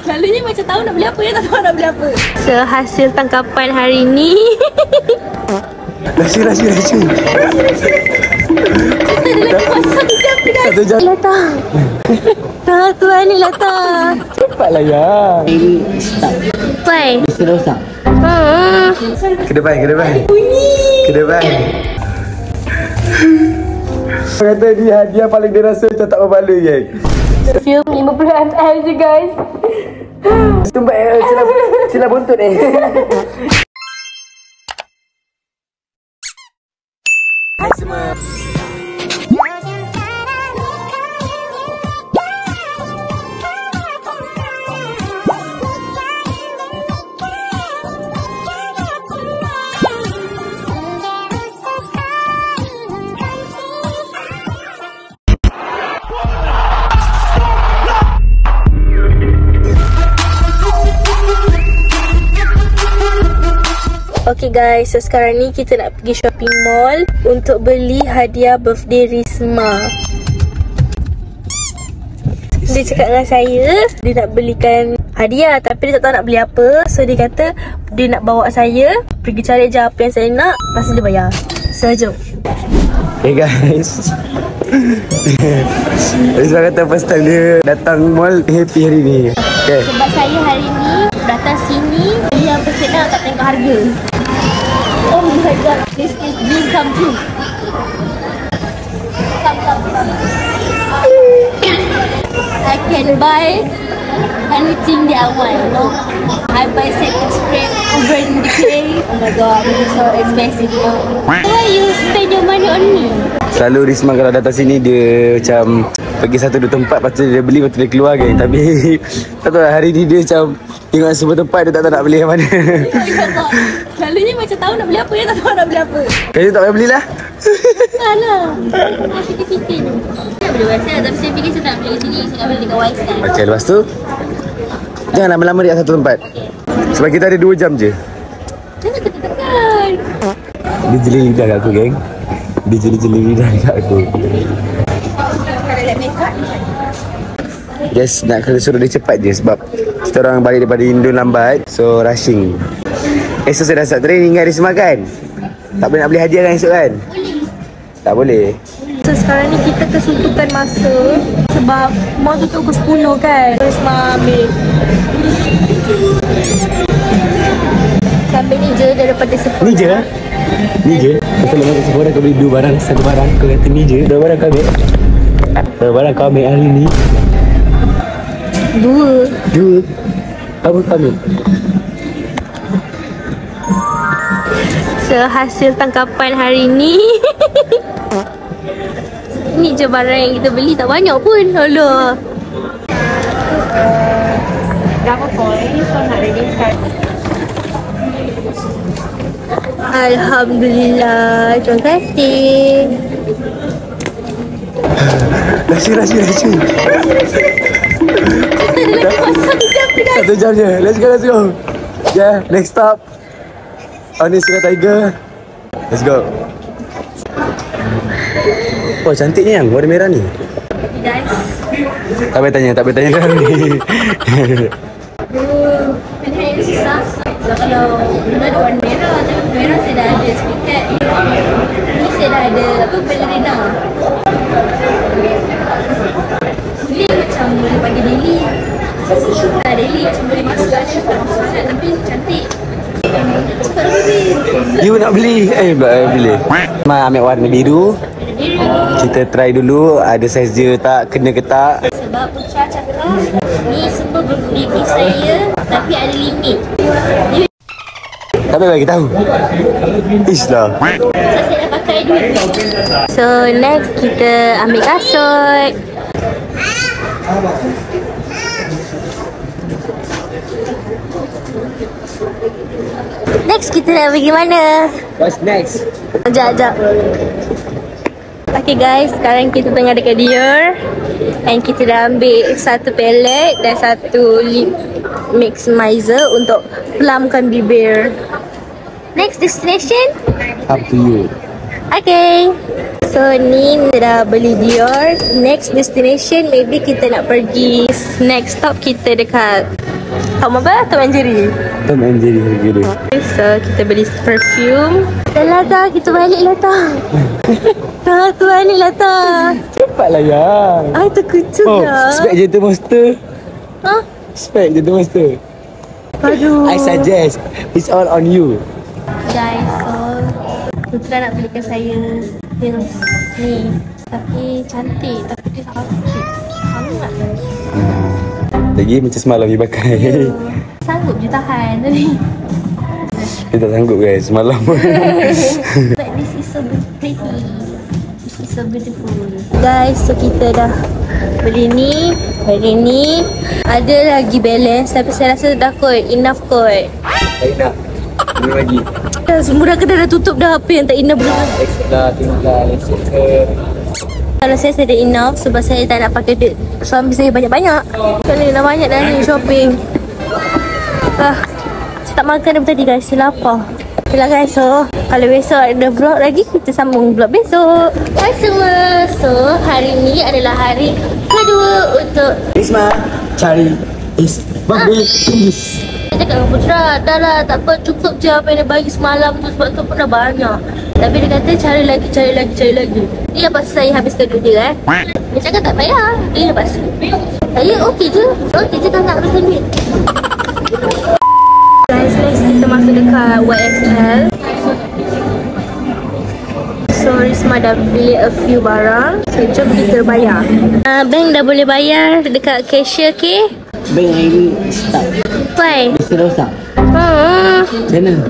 Selalunya macam tahu nak beli apa, ya tak tahu nak beli apa. So hasil tangkapan hari ni. Laju. Satu jam. Latang. Tuan ni latang. Cepatlah ya. Pai. Mesti rosak. Ke depan. Kata ni hadiah paling dia rasa macam tak berbaloi, geng. Perfume 50 ml je guys. Tumbat sila buntut ni. Hai semua. Okay guys, so sekarang ni kita nak pergi shopping mall untuk beli hadiah birthday Risma. Dia cakap dengan saya, dia nak belikan hadiah tapi dia tak tahu nak beli apa. So dia kata dia nak bawa saya pergi cari je apa yang saya nak, lepas tu dia bayar. So jom. Hey guys. Risma kata first time dia datang mall happy hari ni. Okay. Sebab saya hari ni datang sini beli apa saya nak, tak tengok harga. Oh my god, this is dream come true. I can buy anything that I want, you know. I buy setting spray, Urban Decay. Oh my god, this is so expensive, you know. Why you spend your money on me? Selalu Risma kalau datang sini dia macam pergi satu dua tempat, lepas tu dia beli, lepas tu dia keluar, geng. Tapi tak tahu lah, hari ni dia macam tengok semua tempat, dia tak tahu nak beli yang mana. Selalunya macam tahu nak beli apa, ya tak tahu nak beli apa. Kayaknya tak payah belilah. Salah. Fikir-fikir ni. Saya boleh WhatsApp, tapi saya fikir saya tak nak beli kat sini. Saya nak beli dekat WhatsApp. Okay, lepas tu jangan lama-lama dekat satu tempat. Sebab kita ada 2 jam je. Jangan tekan-tekan. Dia jeli lidah kat aku, geng. Dia jeli lidah kat aku. Just nak kena suruh dia cepat je sebab kita orang balik daripada Indo lambat. So rushing. Esok saya dah start training kan Risma kan? Tak boleh nak beli hadiah kan esok kan? Tak boleh. So sekarang ni kita kesuntukan masa sebab mall tutup pukul 10 kan. Risma ambil. Saya ambil ni je daripada Sephora. Ni je? Ni je? Pasal lepas Sephora kau beli 2 barang, 1 barang. Kau kata ni je? 2 barang kau ambil? 2 barang kau ambil hari ni? 2? Apa kau ambil? So hasil tangkapan hari ni. Ni je barang yang kita beli, tak banyak pun. Alah. Berapa poin? So nak ready start. Alhamdulillah. Terima kasih. Laju. 1 jam je. Let's go. Yeah, next stop. Ni Sungai Tiger. Let's go. Oh, cantiknya yang warna merah ni. Guys. Tak payah tanya dah ni. Pilihan yang susah. Kalau dulu ada warna merah, tapi merah saya dah ada sepikat. Ni saya dah ada ballerina. Beli macam boleh bagi daily. Tak daily macam boleh masuk kat sana, tapi cantik. You nak beli? Boleh. Ma ambil warna biru. Kita try dulu ada saiz dia tak, kena ke tak. Sebab Putra cakap ni semua birthday saya tapi ada limit. Tak payah bagi tahu. Ish lah. So saya dah pakai duit. So next kita ambil kasut. Next kita nak pergi mana? What's next? Sekejap. Okay guys, sekarang kita tengah dekat Dior. And kita dah ambil satu palette dan satu lip maximizer untuk plumkan bibir. Next destination? Up to you. Okay. So ni kita dah beli Dior. Next destination maybe kita nak pergi, next stop kita dekat Tom apa? Tom and Jerry. Tom and Jerry harga dia. So kita beli perfume. Dah lah tak, kita balik lah tak. Tak, tu balik lah tak. Cepatlah yang. Ay, terkejut Oh, lah. spek Gentle Monster. Ha? Spek Gentle Monster. Aduh. I suggest. It's all on you. Guys, so Putra nak belikan saya heels ni. Tapi cantik, tapi dia sakit sangat. Lagi macam semalam dia pakai. Sanggup je tahan tadi. Dia tak sanggup guys semalam. But this is so pretty. This is so beautiful. Guys, so kita dah beli ni, beli ni. Ada lagi balance tapi saya rasa dah kot, enough kot. Tak nak. Ini lagi. Semua dah kedai dah tutup dah, apa yang tak enough belum. Dah tinggal esok ke. Kalau saya dah enough sebab saya tak nak pakai duit suami saya banyak-banyak. Kalau dah banyak dah ni shopping. Saya tak makan dah tadi guys, saya lapar. Okay lah guys, so kalau besok ada vlog lagi, kita sambung vlog besok. Hai semua, so hari ni adalah hari kedua untuk Risma cari birthday tulis. Saya cakap dengan Putra, dah lah tak apa, cukup je apa yang dia bagi semalam tu sebab tu pun dah banyak. Tapi dia kata cari lagi. Dia paksa saya habiskan duit dia Dia cakap tak payah, dia paksa. Saya okey je kan nak habiskan duit. Guys, next kita masuk dekat YXL. So Risma dah beli a few barang. So jom kita bayar. Bank dah boleh bayar dekat cashier ke? Bank hari start. Why? Mesti rosak. Macam mana?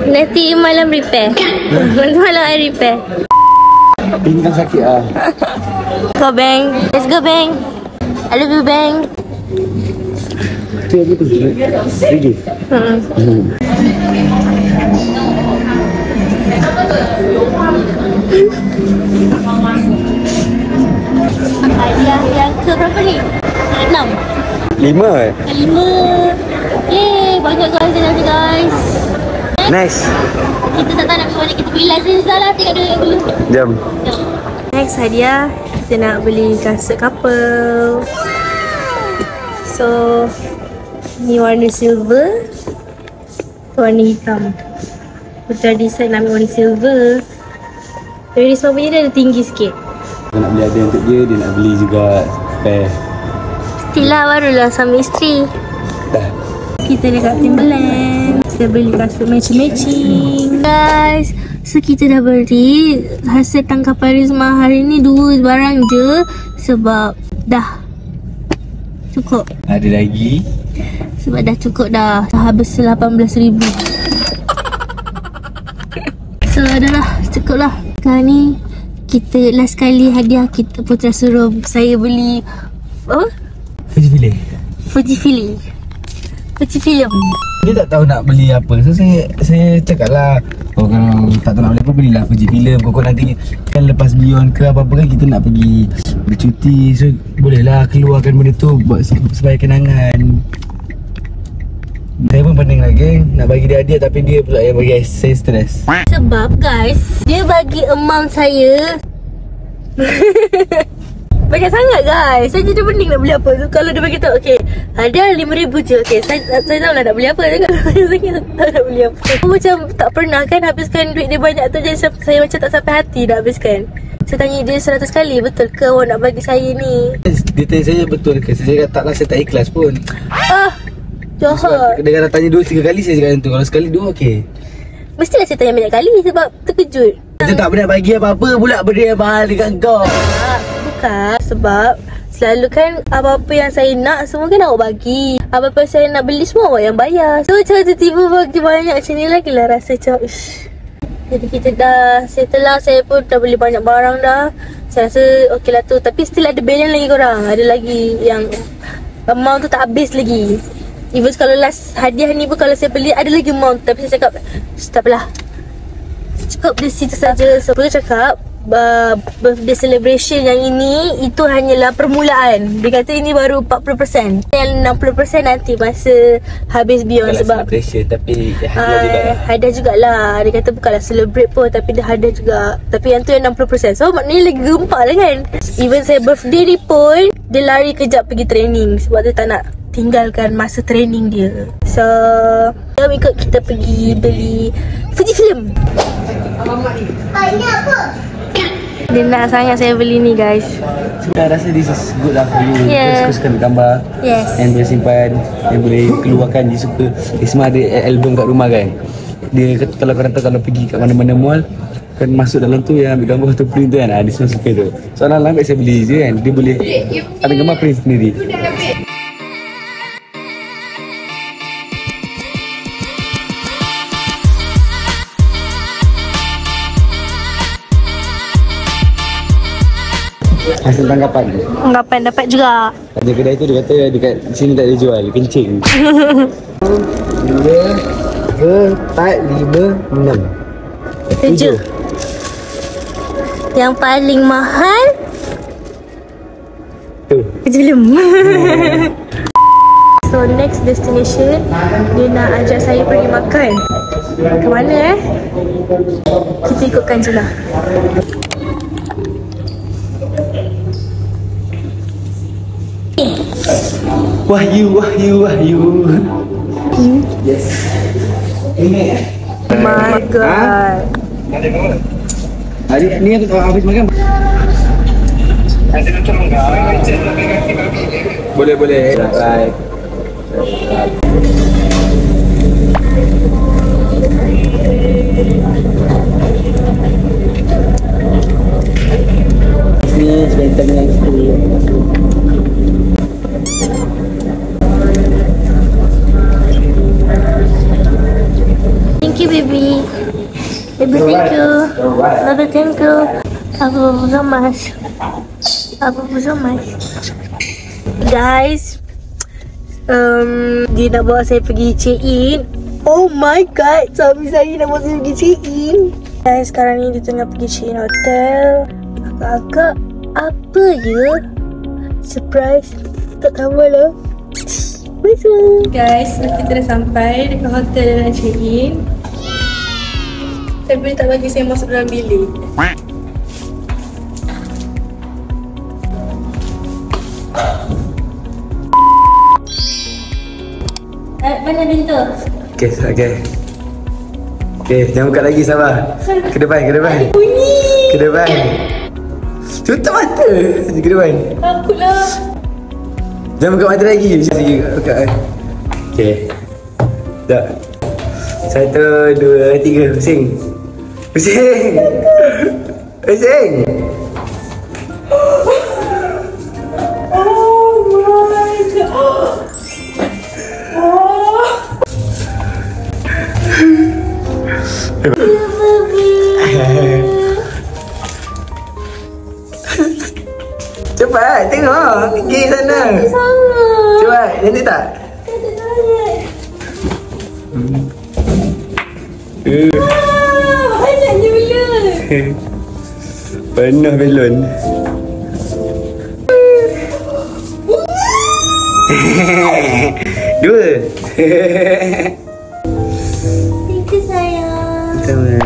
Nanti malam repair. Nanti malam I repair. Pinggang sakit lah. Go bang. Let's go bang. I love you bang. Tu apa tu? Ready? Hadiah yang ke berapa ni? 6. 5 5. Yeay, banyak guys dah ni guys. Nice. Kita tak tahu nak pergi mana, kita pergi Lazada lah, tengok duit dulu. Jom. Next hadiah, kita nak beli kasut couple. So, ni warna silver, warna hitam. Putra decide nak ambil warna silver. Tapi Risma punya dia ada tinggi sikit. Dia nak beli ada untuk dia nak beli juga spare. Mestilah barulah suami isteri. Dah. Kita dekat Timberland. Kita beli kasut matching-matching. Guys, so kita dah beli. Hasil tangkapan Risma hari ni 2 barang je. Sebab dah cukup. Ada lagi. Sebab dah cukup dah. Habis 18,000. So dah lah, cukup lah. Sekarang ni kita last kali hadiah kita Putra suruh saya beli apa? Fuji film. Dia tak tahu nak beli apa. So saya cakap lah, oh kalau tak tahu nak beli apa, belilah Fuji film. Kau nanti kan lepas Beyond ke apa-apa kan kita nak pergi bercuti. So bolehlah keluarkan benda tu buat sebagai kenangan. Saya pun pening lah geng, nak bagi dia hadiah tapi dia pula yang bagi saya stres. Sebab guys, dia bagi amount saya banyak sangat guys. Saya jadi pening nak beli apa. So, kalau dia bagi tahu, okay, hadiah 5,000 je. Okay, saya tahu lah nak beli apa. Saya tak tahu nak beli apa. Aku macam tak pernah kan habiskan duit dia banyak tu. Jadi saya macam tak sampai hati nak habiskan. Saya tanya dia 100 kali, betul ke awak nak bagi saya ni? Dia tanya saya betul ke? Saya kata tak lah, saya tak ikhlas pun. Jahat. Dia kata tanya 2-3 kali saya cakap macam tu. Kalau sekali 2 okey. Mestilah saya tanya banyak kali sebab terkejut. Kita tak pernah bagi apa-apa pula benda yang mahal dekat kau. Bukan, sebab selalu kan apa-apa yang saya nak semua kan awak bagi. Apa-apa saya nak beli semua awak yang bayar. So macam tiba-tiba bagi banyak macam ni lagi lah rasa macam ish. Jadi kita dah settle lah. Saya pun dah beli banyak barang dah. Saya rasa okey lah tu. Tapi still ada balance lagi korang. Ada lagi yang amount tu tak habis lagi. Even kalau last hadiah ni pun kalau saya beli ada lagi amount. Tapi saya cakap tak apalah, cukup di situ saja. So saya cakap birthday celebration yang ini itu hanyalah permulaan. Dia kata ini baru 40%. Yang 60% nanti masa habis Beyond. Bukanlah sebab celebration tapi hadiah juga. hadiah jugalah. Dia kata bukanlah celebrate pun tapi dia hadiah juga. Tapi yang tu yang 60%. So maknanya lagi gempak lah kan. Even saya birthday ni pun dia lari kejap pergi training sebab dia tak nak tinggalkan masa training dia. So, jom ikut kita pergi beli Fujifilm. Ini apa? Dia nak sangat saya beli ni guys. Saya rasa this is good lah for you. Yeah. Suka gambar. Yes. Yang boleh simpan, yang boleh keluarkan. Dia suka. Dia semua ada album kat rumah kan. Dia kata kalau korang tahu kalau pergi kat mana-mana mall, kan masuk dalam tu yang ambil gambar tu print tu kan. Dia semua suka tu. So lambat saya beli je kan. Dia boleh ada gambar print sendiri. Hasil tanggapan tu. Anggapan dapat juga. Pada kedai tu dia kata dekat sini tak ada jual, kencing. 2, 3, 4, 5, 6, 7. Yang paling mahal tu. Fujifilm. So next destination, dia nak ajak saya pergi makan. Ke mana Kita ikutkan je lah. Wahyu. Yes. Ini. My god. Hari ni aku habis makan. Boleh. Right. Ni sebentar dengan school. Thank you baby. Baby thank you. Love thank you. Aku so much. Guys, dia nak bawa saya pergi check in. Oh my god, suami saya nak bawa saya pergi check in. Guys, sekarang ni dia tengah pergi check in hotel. Agak-agak apa je? Surprise. Tak tahu lah. Guys, kita dah sampai dekat hotel dan nak check in. Tapi tak bagi saya masuk dalam bilik. Mana pintu? Okay, jangan buka lagi, sabar. Ke depan. Bunyi. Ke depan. Tutup mata. Ke depan. Takutlah. Jangan buka mata lagi. Buka. Okay. Tak. 1, 2, 3. Pusing. Cepat, tengok. Pergi sana. Cepat, nanti tak? Banyaknya belon. Penuh belon. Dua. Thank you sayang. Sama.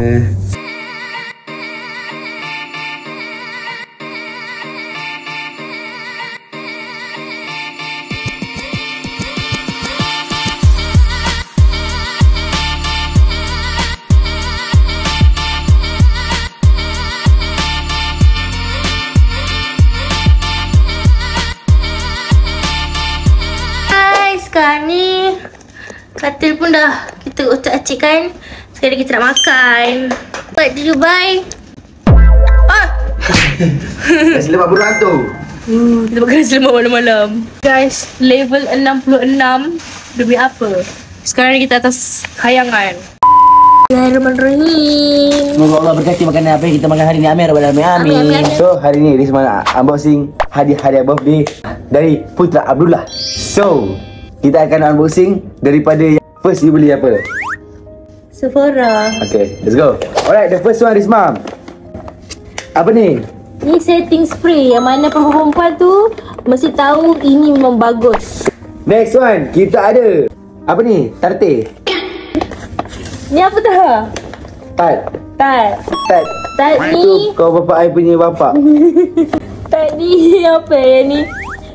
Sekarang ni katil pun dah kita acik-acik kan. Sekarang kita nak makan. What did you buy? Nasi lemak burung hantu. Kita makan nasi lemak malam-malam. Guys, level 66. Demi apa? Sekarang ni kita atas kayangan. Bismillahirrahmanirrahim. Semoga Allah berkati makanan apa yang kita makan hari ni. Amin. Amin. So hari ni Risma nak unboxing hadiah birthday dari Putra Abdullah. So kita akan unboxing daripada yang first you beli apa? Sephora. Okay, let's go. Alright, the first one Risma. Apa ni? Ni setting spray yang mana perempuan tu mesti tahu ini memang bagus. Next one, kita ada apa ni? Tarte. Ni apa dah? Tat. Tat ni. Itu kau bapak I punya bapak. Tat ni apa yang ni?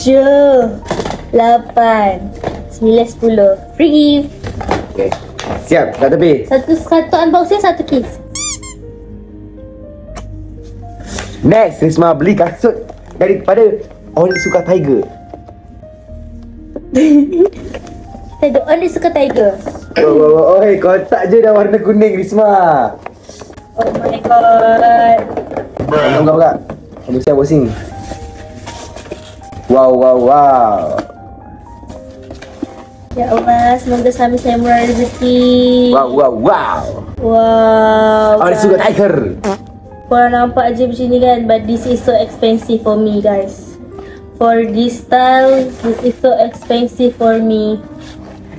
7, 8, 9, 10. Free gift. Okay. Siap, dah tepi. Satu unboxing, satu kiss. Next, Risma beli kasut daripada Onitsuka Tiger. Tiger, Onitsuka Tiger. Oi, kotak je dah warna kuning, Risma. Oh my god. Tengok kak. Unboxing. Wow. Ya Allah, semoga suami saya murah rezeki. Wow. Onitsuka guys. Tiger. Korang nampak je macam ni kan, but this is so expensive for me guys. For this style, this is so expensive for me.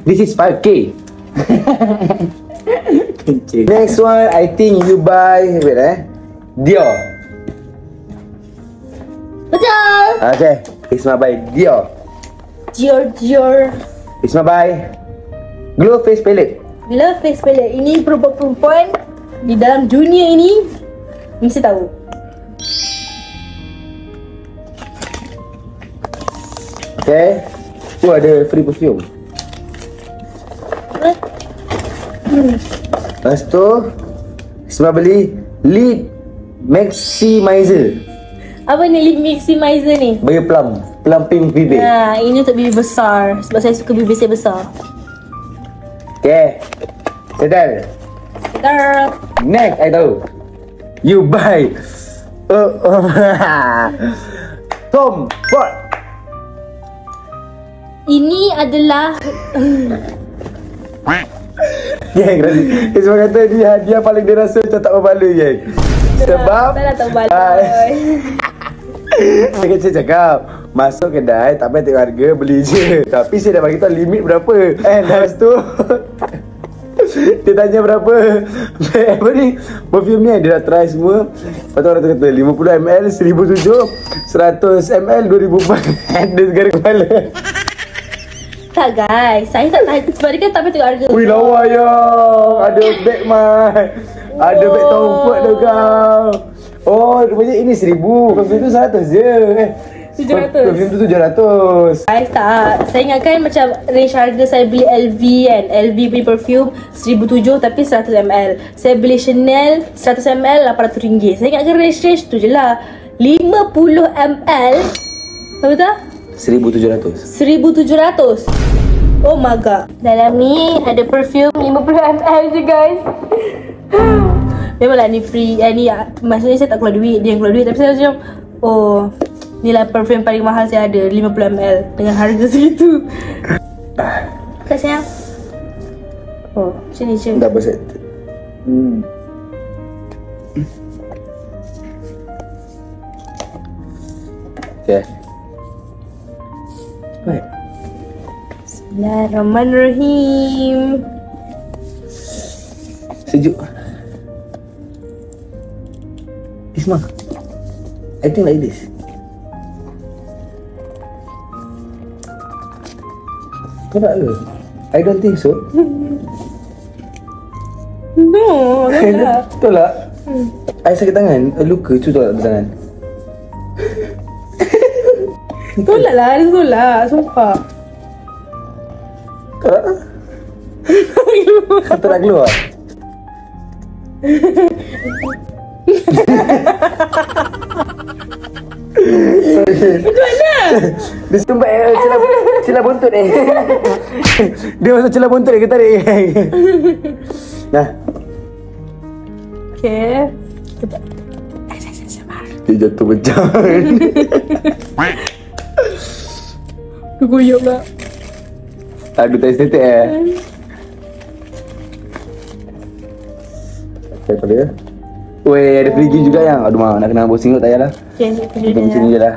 This is 5K. Next one, I think you buy, Dior. Betul! Okay, Isma buy Dior. Dior. Isma buy Glow Face Palette. Glow Face Palette. Ini perempuan-perempuan di dalam dunia ini mesti tahu. Okay. Tu ada free perfume. Lepas tu Isma beli Lip Maximizer. Apa ni lip maximizer ni? Bagi plumping bibir. Nah, ini untuk bibir besar. Sebab saya suka bibir saya besar. Okay. Settle. Girl. Next, I tahu. You buy Tom Ford. Ini adalah Geng, Isma kata dia hadiah paling dia rasa macam tak berbaloi, geng. Sebab tak baloi. Saya cakap masuk kedai tak payah tengok harga, beli je. Tapi saya dah bagi tahu limit berapa. Lepas tu dia tanya berapa. Apa ni? Perfume ni dia dah try semua. Lepas tu orang tu kata 50ml 1,007, 100ml 2,004. Dia segara kepala. Tak guys, saya tak tahu sebab dia kan tak payah tengok harga. Ui, lawa ya. Ada beg mai. Ada beg Comfort tu kau. Oh, rupanya ini 1,000. Perfume tu 100 je. 700. Perfume tu 700. Guys tak, saya ingatkan macam range harga saya beli LV kan. LV beli perfume 1,007 tapi 100ml. Saya beli Chanel 100ml RM800. Saya ingatkan range tu je lah. 50ml. Apa tak? 1,700. 1,700. Oh my god. Dalam ni ada perfume 50ml je guys. Memanglah ni free. Ni maksudnya saya tak keluar duit, dia yang keluar duit. Tapi saya macam, oh, ni lah perfume paling mahal saya ada, 50ml dengan harga segitu. Tak sayang? Oh, macam ni je. Double set. Okay. Baik. Bismillahirrahmanirrahim. Sejuk. Isma, I think like this. Kau nak ke? I don't think so. No, tak. Tolak. I sakit tangan. Luka tu tolak di tangan. Tolak lah, dia tolak. Sumpah. Tolak. Kata nak keluar. Itu mana? Dia sumbat celah buntut ni. Dia masuk celah buntut dia tarik. Nah. Okay. Dia jatuh pecah. Dia goyok tak? Aduh tak estetik Okay, apa dia? Weh, ada perigi juga yang. Aduh mak, nak kena bossing kot tak payahlah. Okay, Kita macam ni je lah.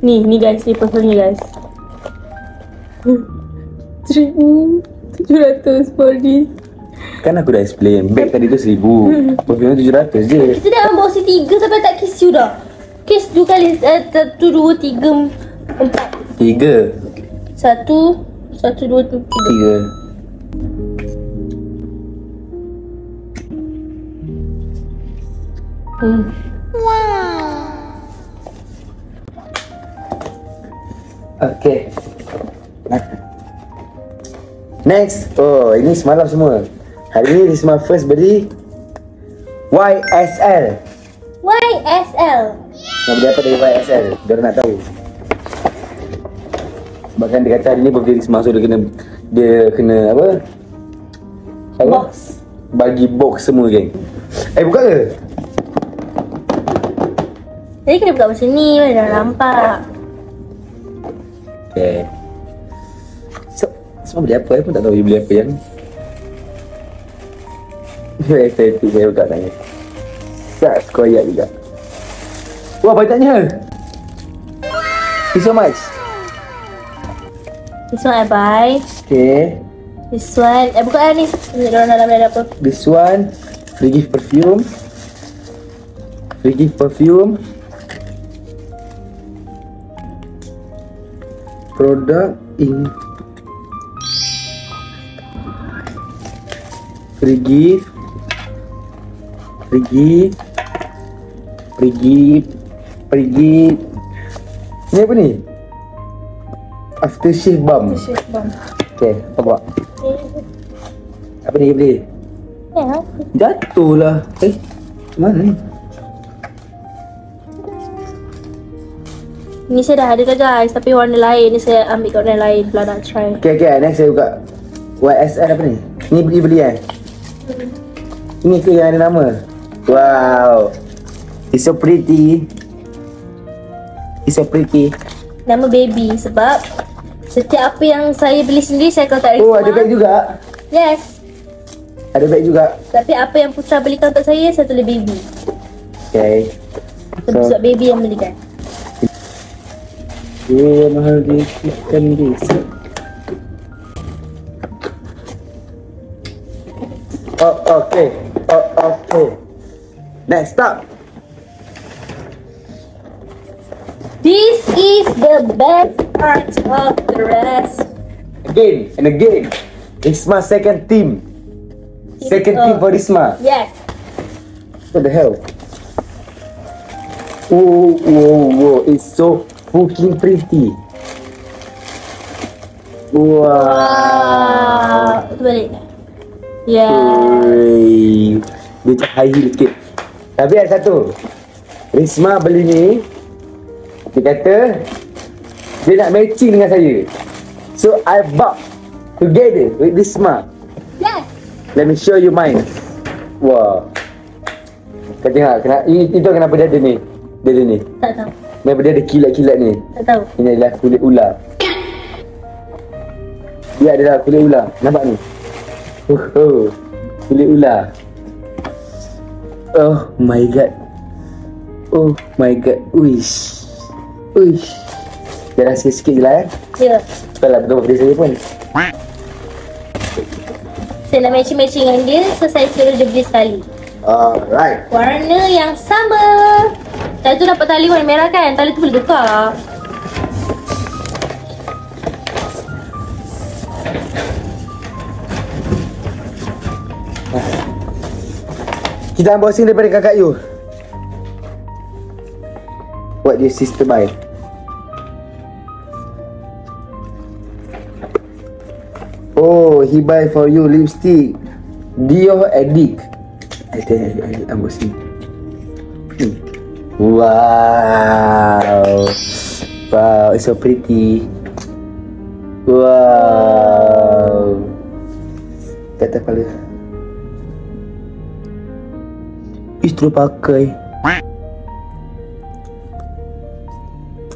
Ni guys, ni perfume ni guys. 3,700 for this. Kan aku dah explain, bag tadi tu 1,000. Perfume 700 je. Kita dah unboxing 3 sampai tak kiss you dah. Kiss 2 kali, 1, 2, 3, 4. 3. 1, 2, 3. 3. Okay. Next. Oh, ini semalam semua. Hari ni Risma first beli YSL. YSL. Nak beli apa dari YSL? Dia nak tahu. Sebabkan dia kata hari ni birthday Risma, so dia kena apa? Box. Bagi box semua geng. Buka ke? Jadi kena buka macam ni, mana dah nampak. Okay. So, semua beli apa? Pun tak tahu dia beli apa yang. Excited saya buka tanya. Tak koyak juga. Wah, banyaknya. Thank you so much. This one I buy. Okay. This one, buka lah ni. Dalam ada apa? This one, free gift perfume. Free gift perfume. Product in free gift. Free gift. Free gift. Free gift. Ni apa ni? Aftershave balm. Okay, apa buat? Apa ni beli? Ya. Jatuh lah. Mana ni? Ni saya dah ada dah guys, tapi warna lain. Ni saya ambil kat warna lain pula nak try. Okay, next saya buka YSL apa ni? Ni beli Ini ke yang ada nama? Wow, it's so pretty. It's so pretty. Nama baby sebab setiap apa yang saya beli sendiri saya akan tak risau. Oh, ada bag juga? Yes. Ada bag juga? Tapi apa yang Putra belikan untuk saya tulis baby. Okay. Sebab baby yang belikan. Mahal dia ikan dia. Okay. Next stop. This is the best part of the rest. Again and again. Risma second team. Second team for Risma. Yes. What the hell? Whoa. It's so fucking pretty. Wow. Itu balik. Yes. Ui, dia macam high heel sikit. Tapi ada satu, Risma beli ni, dia kata dia nak matching dengan saya. So I bought together with Risma. Yes. Let me show you mine. Wah. Kau tengok, itu kenapa dia ada ni. Dia ada ni. Tak tahu. Kenapa dia ada kilat-kilat ni. Tak tahu. Ini adalah kulit ular. Dia adalah kulit ular. Nampak ni? Kulit ular. Oh my god. Uish. Dia rasa sikit je lah Ya. Betul lah, betul birthday saya pun. Saya nak matching-matching dengan dia, so saya suruh dia beli sekali. Alright. Warna yang sama. Tadi tu dapat tali warna merah kan? Tali tu boleh tukar. Kita unboxing daripada kakak you. What your sister buy? Oh, Oh, he buy for you lipstick Dior Addict. I unboxing. Wow. Wow, it's so pretty. Wow. Kata kepala. Isteri pakai.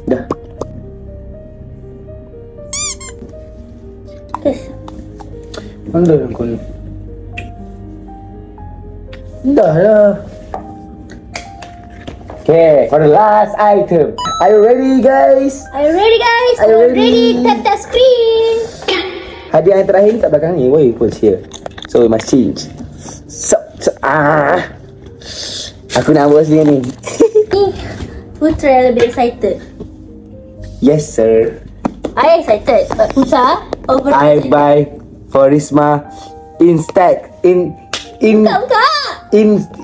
Dah. Mana dah kau ni? Dah lah. Okay, for the last item. Are you ready, guys? Are you ready guys? Are you Are you ready? ready? Tap that screen. Hadiah yang terakhir ni kat belakang ni. Woi, put here. So we must change. Aku nak buat sini ni. Putra lebih excited. Yes, sir. I excited. But Putra over I buy for Risma Instax Buka.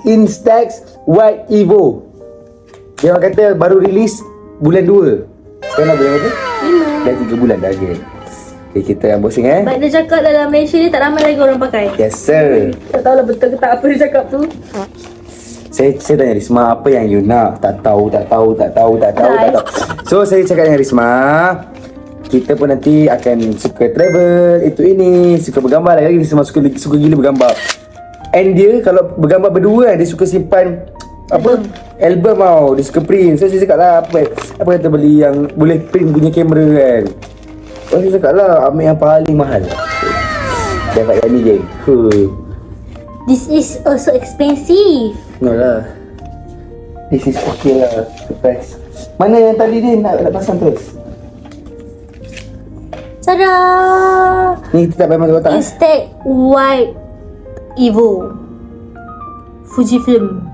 Instax White Evo. Dia orang kata baru release bulan 2. Sekarang dah bulan berapa? 5. Dah 3 bulan dah ke. Okay, kita unboxing Baik dia cakap dalam Malaysia ni tak ramai lagi orang pakai. Yes, sir. Tak tahulah betul ke tak apa dia cakap tu. Saya tanya Risma, apa yang you nak? Tak tahu. So saya cakap dengan Risma, kita pun nanti akan suka travel, itu ini, suka bergambar lagi. Risma suka gila bergambar. And dia kalau bergambar berdua, dia suka simpan album tau. Dia suka print. So saya cakap lah, apa kata beli yang boleh print punya kamera kan. So saya cakap lah, ambil yang paling mahal. Dapat yang ni je. This is also expensive. No lah. This is okay lah. Surprise. Mana yang tadi dia nak pasang terus? Tada! Ni kita tak payah masuk kotak. Instax White Evo Fujifilm.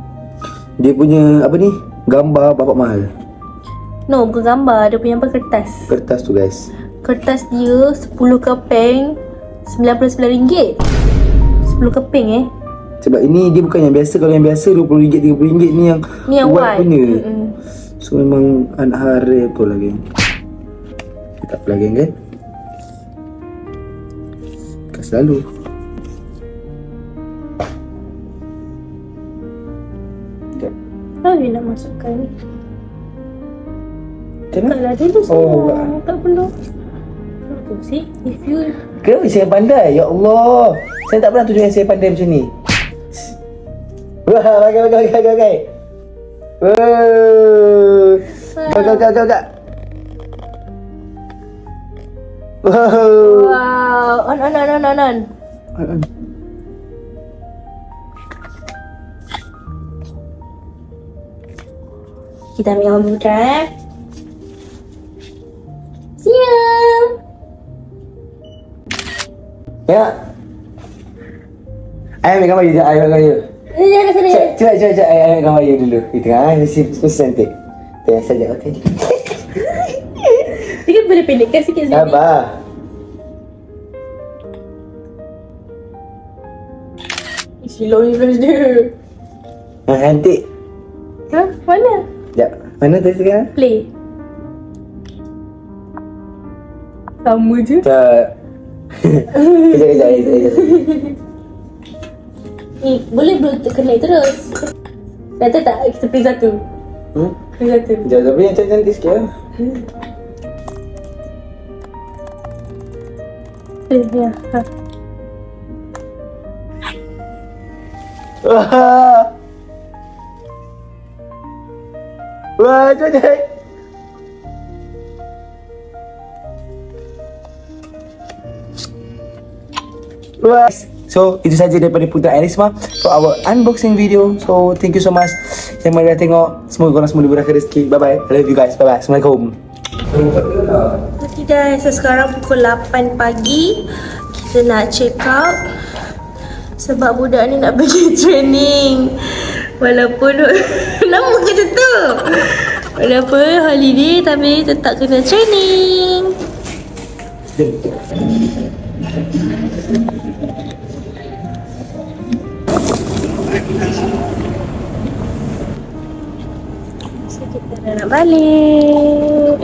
Dia punya apa ni? Gambar bapak mahal. No, bukan gambar. Dia punya apa? Kertas. Kertas tu guys. Kertas dia 10 keping RM99. 10 keping Sebab ini dia bukan yang biasa. Kalau yang biasa RM20, RM30 ni yang white punya. So memang anak hari betul lah geng. Tak apa lah geng kan. Kan selalu. Kenapa dia nak masukkan ni? Macam mana? Bukanlah dulu semua. Oh, tak perlu. Tu see, if you kenapa saya pandai? Ya Allah. Saya tak pernah tunjuk yang saya pandai macam ni. Wah, bagai. Gak. wow, on. Kita ambil yang buka. Siap. Ya. Ayah ambil gambar you. Jangan sana. Cuba. Ayah ambil gambar you dulu. Di tengah. Mesti cantik. Tengah saja, okey. Dia kan boleh pendekkan sikit sini. Sabar. Silong ni flash dia. Cantik. Ha? Mana? Sekejap. Mana tadi sekarang? Play. Sama je. Kejap. Ni boleh connect terus. Kata tak kita play satu. Play satu. Kejap, tapi yang cantik sikit lah. Play ya. Ha. Wah, cantik. Wah. So, itu saja daripada Putra Arisma for our unboxing video. So, thank you so much yang dah tengok. Semoga korang semua diberkati rezeki. Bye-bye. I love you guys. Bye-bye. Assalamualaikum. Okay guys, so sekarang pukul 8 pagi. Kita nak check out sebab budak ni nak pergi training. Walaupun nama macam tu. Walaupun holiday tapi tetap kena training. So kita dah nak balik.